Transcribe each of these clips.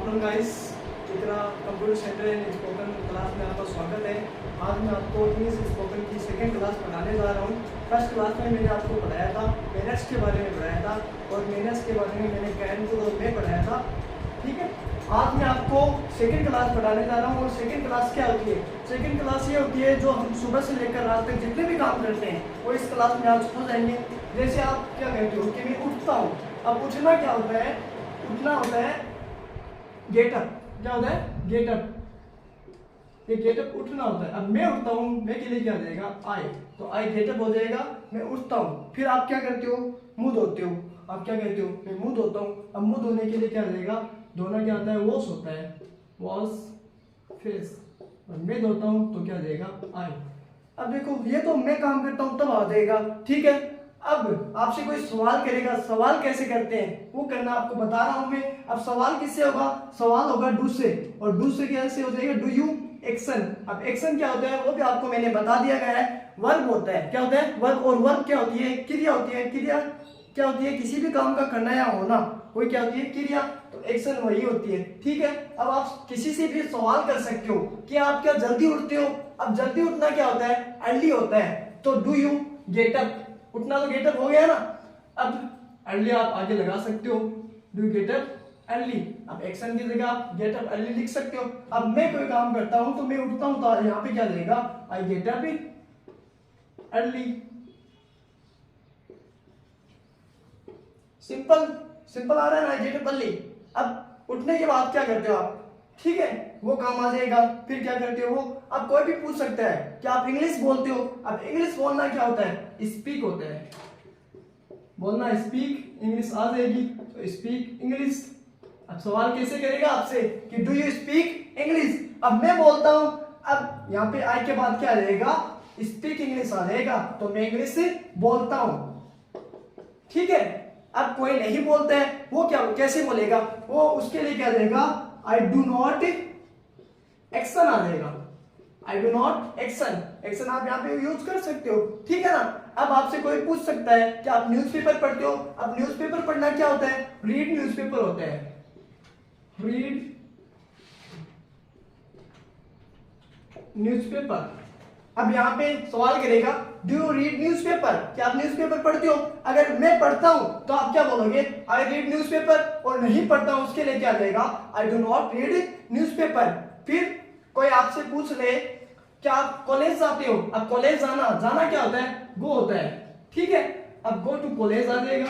Afternoon guys, Iqra computer centre and spoken class में आपका स्वागत है। आज मैं आपको इंग्लिश स्पोकन की सेकंड क्लास पढ़ाने जा रहा हूँ। फर्स्ट क्लास में मैंने आपको पढ़ाया था मैनर्स के बारे में पढ़ाया था और मैनर्स के बारे में मैंने कैन टू में पढ़ाया था। ठीक है, आज मैं आपको सेकंड क्लास पढ़ाने जा रहा हूँ। और सेकंड क्लास क्या होती है? सेकंड क्लास ये होती है जो हम सुबह से लेकर रात तक जितने भी काम करते हैं वो इस क्लास में आज हो जाएंगे। जैसे आप क्या कहते हो कि मैं उठता हूँ। अब उठना क्या होता है? उठना होता है गेटअप। क्या होता है? गेटअप। ये गेटअप उठना होता है। अब मैं उठता हूँ, मैं के लिए क्या जाएगा? आई। तो आई गेटअप हो जाएगा, मैं उठता हूँ। फिर आप क्या करते हो? मुंह धोते हो। आप क्या कहते हो? मैं मुंह धोता हूँ। अब मुंह धोने के लिए क्या जाएगा? धोना क्या होता है? वॉश होता है, वॉश फेस। और मैं धोता हूँ तो क्या जाएगा? आई। अब देखो, ये तो मैं काम करता हूँ तब आ जाएगा। ठीक है, अब आपसे कोई सवाल करेगा, सवाल कैसे करते हैं वो करना आपको बता रहा हूं मैं। अब सवाल किससे होगा? सवाल होगा डू से। और डू से कैसे हो जाएगा? Do you action. अब एक्शन क्या होता है वो भी आपको मैंने बता दिया गया है। वर्ब होता है। क्या होता है? वर्ब। और वर्ब क्या होती है? क्रिया होती है। क्रिया क्या होती है? किसी भी काम का करना या होना, वही क्या होती है? क्रिया। तो एक्शन वही होती है। ठीक है, अब आप किसी से भी सवाल कर सकते हो कि आप क्या जल्दी उठते हो? अब जल्दी उठना क्या होता है? अर्ली होता है। तो डू यू गेट अप। उठना तो गेटअप हो गया ना। अब अर्ली आप आगे लगा सकते हो, डू गेट अप अर्ली। अब एक्शन की जगह आप गेट अप अर्ली लिख सकते हो। अब मैं कोई काम करता हूं तो मैं उठता हूं तो यहाँ पे क्या जाएगा? I get up early. Simple simple आ रहा है ना? I get up early. अब उठने के बाद क्या करते हो आप? ठीक है, वो काम आ जाएगा। फिर क्या करते हो? वो अब कोई भी पूछ सकता है कि आप इंग्लिश बोलते हो। अब इंग्लिश बोलना क्या होता है? स्पीक होता है। बोलना स्पीक, इंग्लिश आ जाएगी तो स्पीक इंग्लिश। अब सवाल कैसे करेगा आपसे कि डू यू स्पीक इंग्लिश। अब मैं बोलता हूं, अब यहाँ पे आई के बाद क्या आ जाएगा? स्पीक इंग्लिश आ जाएगा। तो मैं इंग्लिश से बोलता हूं। ठीक है, अब कोई नहीं बोलता है, वो क्या कैसे बोलेगा? वो उसके लिए क्या जाएगा? आई डू नॉट एक्शन आ जाएगा। I do not action. Action आप यहाँ पे यूज कर सकते हो। ठीक है ना। अब आपसे कोई पूछ सकता है कि आप न्यूज़पेपर पढ़ते हो। अब न्यूज़पेपर पढ़ना क्या होता है? रीड न्यूज़पेपर होता है। Read newspaper. अब यहाँ पे सवाल करेगा डू यू रीड न्यूज़पेपर। क्या आप न्यूज़पेपर पढ़ते हो? अगर मैं पढ़ता हूं तो आप क्या बोलोगे? I read newspaper. और नहीं पढ़ता हूं उसके लिए क्या जाएगा? I do not read newspaper. फिर कोई आपसे पूछ ले क्या आप कॉलेज जाते हो। अब कॉलेज जाना, जाना क्या होता है? गो होता है। ठीक है, अब गो टू कॉलेज आ जाएगा।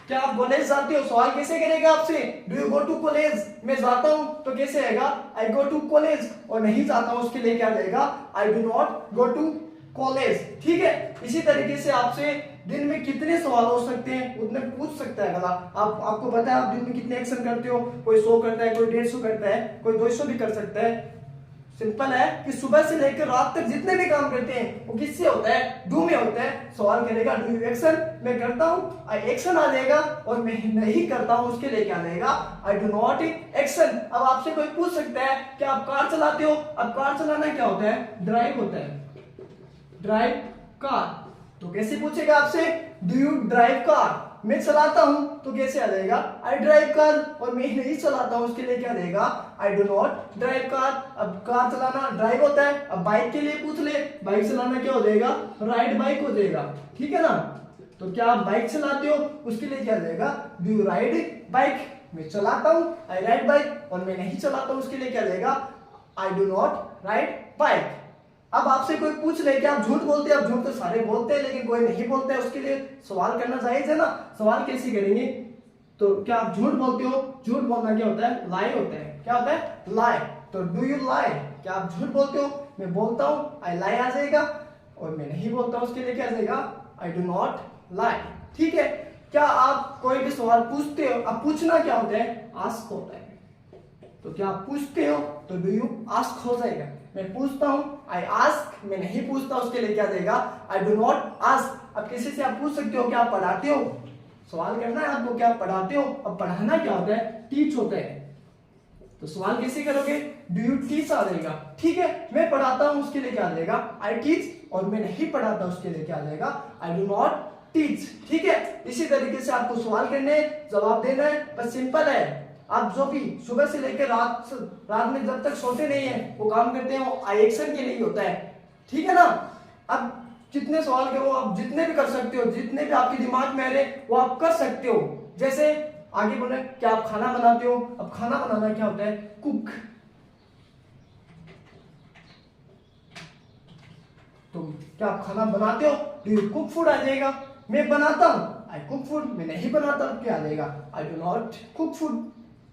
क्या आप कॉलेज जाते हो? सवाल कैसे करेगा आपसे? Do you go to college. मैं जाता हूं तो कैसे आएगा? I go to college. और नहीं जाता हूं उसके लिए क्या जाएगा? I do not go to college. ठीक है, इसी तरीके से आपसे दिन में कितने सवाल हो सकते हैं उतने पूछ सकता है अगला। आपको पता है आप दिन में कितने एक्शन करते हो? कोई 100 करता है, कोई 150 करता है, कोई 200 भी कर सकता है। सिंपल है कि सुबह से लेकर रात तक जितने भी काम करते हैं वो किससे होता है? डू में होता है। सवाल करेगा डू यू एक्शन। मैं करता हूं, आई एक्शन आ जाएगा। और मैं नहीं करता हूं उसके लिए क्या आएगा? आई डू नॉट एक्शन। अब आपसे कोई पूछ सकता है कि आप कार चलाते हो। अब कार चलाना क्या होता है? ड्राइव होता है। Drive car. तो कैसे पूछेगा आपसे? Do you drive car. मैं चलाता हूं तो कैसे आ जाएगा? I drive car. और मैं नहीं चलाता हूं उसके लिए क्या देगा? I do not drive car. अब कार चलाना ड्राइव होता है। अब बाइक के लिए पूछ ले, बाइक चलाना क्या हो जाएगा? राइड बाइक हो जाएगा। ठीक है ना। तो क्या आप बाइक चलाते हो? उसके लिए क्या जाएगा? Do you ride bike. मैं चलाता हूं, आई राइड बाइक। और मैं नहीं चलाता हूं उसके लिए क्या जाएगा? I do not ride bike. अब आपसे कोई पूछ ले कि आप झूठ बोलते हैं। अब झूठ तो सारे बोलते हैं लेकिन कोई नहीं बोलता है, उसके लिए सवाल करना जायज है ना। सवाल कैसे करेंगे? तो क्या आप झूठ बोलते हो? झूठ बोलना क्या होता है? लाई होता है। क्या होता है? लाई। तो डू यू लाई। क्या आप झूठ बोलते हो? मैं बोलता हूं, आई लाई आ जाएगा। और मैं नहीं बोलता हूं उसके लिए क्या जाएगा? I do not lie. ठीक है, क्या आप कोई भी सवाल पूछते हो? अब पूछना क्या होता है? आस्क होता है। तो क्या आप पूछते हो? तो डू यू आस्क हो जाएगा। मैं पूछता हूं, आई आस्क। मैं नहीं पूछता उसके लिए क्या देगा? I do not ask. अब किसी से आप पूछ सकते हो कि आप पढ़ाते हो। सवाल करना है आपको, क्या आप पढ़ाते हो। अब पढ़ाना क्या होता है? टीच होता है। तो सवाल कैसे करोगे? डू यू टीच आ जाएगा। ठीक है, मैं पढ़ाता हूं उसके लिए क्या देगा? I teach. और मैं नहीं पढ़ाता उसके लिए क्या देगा? I do not teach. ठीक है, इसी तरीके से आपको सवाल करने, जवाब देना है, बस सिंपल है। आप जो भी सुबह से लेकर रात में जब तक सोते नहीं है वो काम करते हैं, वो आई एक्शन के लिए होता है। ठीक है ना। अब जितने सवाल करो, आप जितने भी कर सकते हो, जितने भी आपके दिमाग में आ रहे वो आप कर सकते हो। जैसे आगे बोले क्या आप खाना बनाते हो, अब खाना बनाना क्या होता है, कुक। तो क्या आप खाना बनाते हो, डू यू कुक फूड आ जाएगा। मैं बनाता हूं, आई कुक फूड। मैं नहीं बनाता, क्या आ जाएगा, I do not cook food.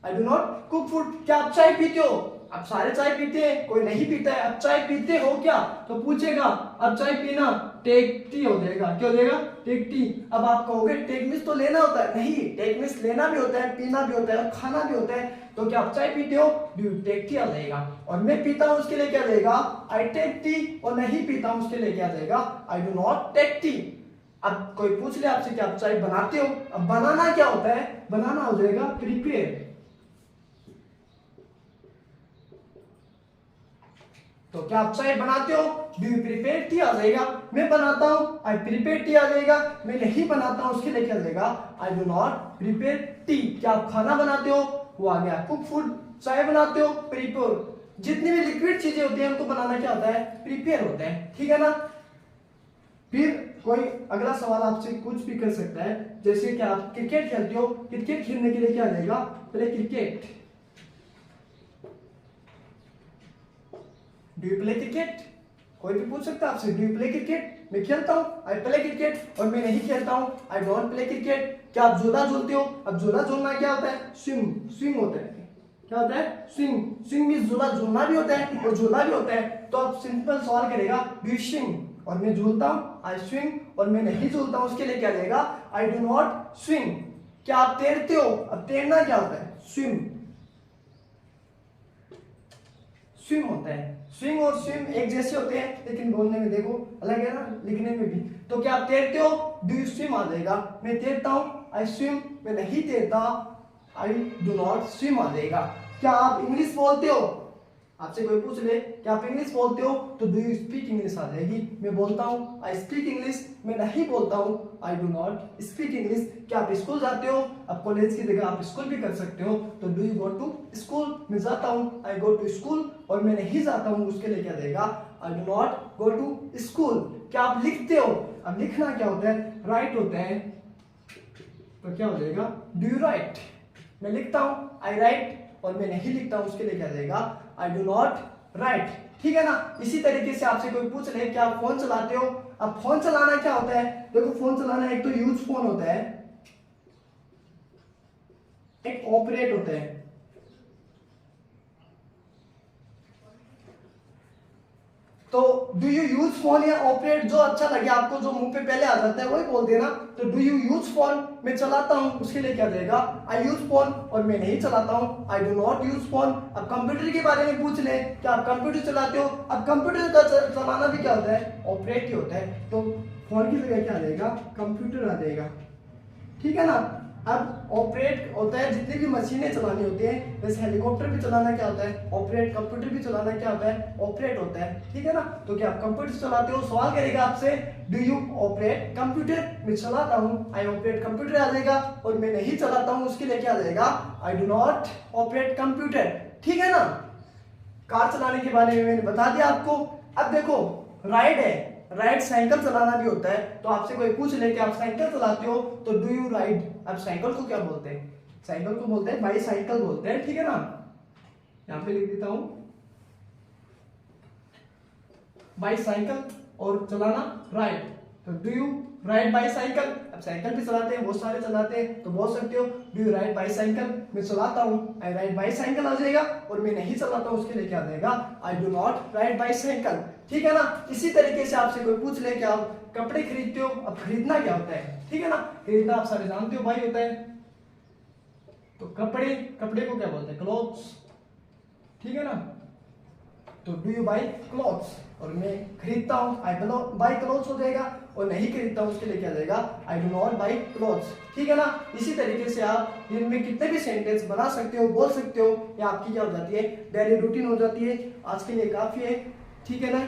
I do not cook food. क्या आप चाय पीते हो, आप सारे चाय पीते हैं, कोई नहीं पीता है, आप चाय पीते हो क्या, तो पूछेगा अब चाय पीना, टेक टी हो जाएगा। क्या हो जाएगा, टेक टी। अब आप कहोगे टेक मीन्स तो लेना होता है, नहीं, टेक मीन्स लेना भी होता है, पीना भी होता है और खाना भी होता है। तो क्या आप चाय पीते हो, डू यू टेक टी आ जाएगा। और मैं पीता हूं उसके लिए क्या जाएगा, आई टेक टी। और नहीं पीता हूं उसके लिए क्या जाएगा, I do not take tea. अब कोई पूछ ले आपसे क्या आप चाय बनाते हो, अब बनाना क्या होता है, बनाना हो जाएगा प्रिपेयर। तो क्या आप चाय बनाते हो, डू यू प्रिपेयर टी आ जाएगा। मैं बनाता हूं, आई प्रिपेयर टी आ जाएगा। मैं नहीं बनाता हूं उसके लिए क्या जाएगा, I do not prepare T. क्या आप खाना बनाते हो, वो आ गया कुक फूड। चाय बनाते हो, प्रिपेयर। जितनी भी लिक्विड चीजें होती हैं उनको बनाना क्या होता है, प्रिपेयर होता है। ठीक है ना। फिर कोई अगला सवाल आपसे कुछ भी कर सकता है, जैसे कि आप क्रिकेट खेलते हो, क्रिकेट खेलने के लिए क्या आ जाएगा, play cricket. Do you play cricket. कोई भी पूछ सकता है आपसे, डू यू प्ले क्रिकेट। मैं खेलता हूं, आई प्ले क्रिकेट। और मैं नहीं खेलता हूं, आई डोंट प्ले क्रिकेट। क्या आप झूला झूलते हो, अब झूला झूलना क्या होता है, स्विंग। स्विंग होता है, क्या होता है, स्विंग। स्विंग मींस झूला झूलना भी होता है और झूला भी होता है। तो आप सिंपल सवाल करेगा, डू यू स्विंग। और मैं झूलता हूं, आई स्विंग। और मैं नहीं झूलता हूं उसके लिए क्या जाएगा, आई डू नॉट स्विंग। क्या आप तैरते हो, अब तैरना क्या होता है, स्विम। स्विम होता है। स्विंग और स्विम एक जैसे होते हैं, लेकिन बोलने में देखो अलग है ना, लिखने में भी। तो क्या आप तैरते हो, डू यू स्विम आ जाएगा। मैं तैरता हूं, आई स्विम। मैं नहीं तैरता, आई डू नॉट स्विम आ जाएगा। क्या आप इंग्लिश बोलते हो, आपसे कोई पूछ ले क्या आप इंग्लिश बोलते हो, तो डू यू स्पीक इंग्लिश आ जाएगी। मैं बोलता हूँ, आई स्पीक इंग्लिश। मैं नहीं बोलता हूँ, आई डू नॉट स्पीक इंग्लिश। क्या आप स्कूल जाते हो, अब कॉलेज की जगह आप स्कूल भी कर सकते हो, तो do you go to school. मैं जाता हूँ, आई गो टू स्कूल। और मैं नहीं जाता हूँ उसके लिए क्या देगा, I do not go to school. क्या आप लिखते हो, अब लिखना क्या होता है, राइट होता है। तो क्या हो जाएगा, डू यू राइट। मैं लिखता हूँ, आई राइट। और मैं नहीं लिखता हूं उसके लिए क्या जाएगा, आई डू नॉट राइट। ठीक है ना। इसी तरीके से आपसे कोई पूछ ले क्या आप फोन चलाते हो, अब फोन चलाना क्या होता है, देखो फोन चलाना एक तो यूज फोन होता है, एक ऑपरेट होता है। तो डू यू यूज फोन या ऑपरेट, जो अच्छा लगे आपको, जो मुंह पे पहले आ जाता है वही बोल देना। तो डू यू यूज फोन, मैं चलाता हूं उसके लिए क्या जाएगा, आई यूज फोन। और मैं नहीं चलाता हूं, आई डू नॉट यूज फोन। अब कंप्यूटर के बारे में पूछ ले क्या आप कंप्यूटर चलाते हो, अब कंप्यूटर का चलाना भी क्या होता है, ऑपरेट ही होता है। तो फोन की जगह क्या आ जाएगा, कंप्यूटर आ जाएगा। ठीक है ना। अब ऑपरेट होता है जितनी भी मशीनें चलानी होती हैं, जैसे हेलीकॉप्टर भी चलाना क्या होता है, ऑपरेट। कंप्यूटर भी चलाना क्या होता है, ऑपरेट होता है। ठीक है ना। तो क्या आप कंप्यूटर चलाते हो, सवाल करेगा आपसे डू यू ऑपरेट कंप्यूटर। मैं चलाता हूँ, आई ऑपरेट कंप्यूटर आ जाएगा। और मैं नहीं चलाता हूँ उसके लिए क्या आ जाएगा, I do not operate computer. ठीक है ना। कार चलाने के बारे में मैंने बता दिया आपको। अब देखो राइड है, राइड साइकिल चलाना भी होता है। तो आपसे कोई पूछ ले कि आप साइकिल चलाते हो, तो डू यू राइड। अब साइकिल को क्या बोलते हैं, साइकिल को बोलते हैं बाईसाइकिल बोलते हैं। ठीक है ना। यहां पे लिख देता हूं बाईसाइकिल, और चलाना राइड। तो डू यू राइड बाईसाइकिल। अब साइकिल भी चलाते हैं, बहुत सारे चलाते हैं, तो बोल सकते हो डू यू राइड बाईसाइकिल। मैं चलाता हूँ, आई राइड बाईसाइकिल आ जाएगा। और मैं नहीं चलाता हूँ उसके लिए क्या आ जाएगा, I do not ride bicycle. ठीक है ना। इसी तरीके से आपसे कोई पूछ ले कि आप कपड़े खरीदते हो, अब खरीदना क्या होता है, ठीक है ना। खरीदना आप सारे जानते हो भाई होता है। तो कपड़े, कपड़े को क्या बोलते हैं, क्लोथ्स। ठीक है ना। तो डू यू बाई क्लोथ्स। और मैं खरीदता हूँ, आई बाई क्लोथ्स हो जाएगा। और नहीं खरीदता हूँ उसके लिए क्या जाएगा, I do not by clothes. ठीक है ना। इसी तरीके से आप इनमें कितने भी सेंटेंस बना सकते हो, बोल सकते हो, या आपकी क्या हो जाती है, डेली रूटीन हो जाती है। आज के लिए काफी है। ठीक है ना।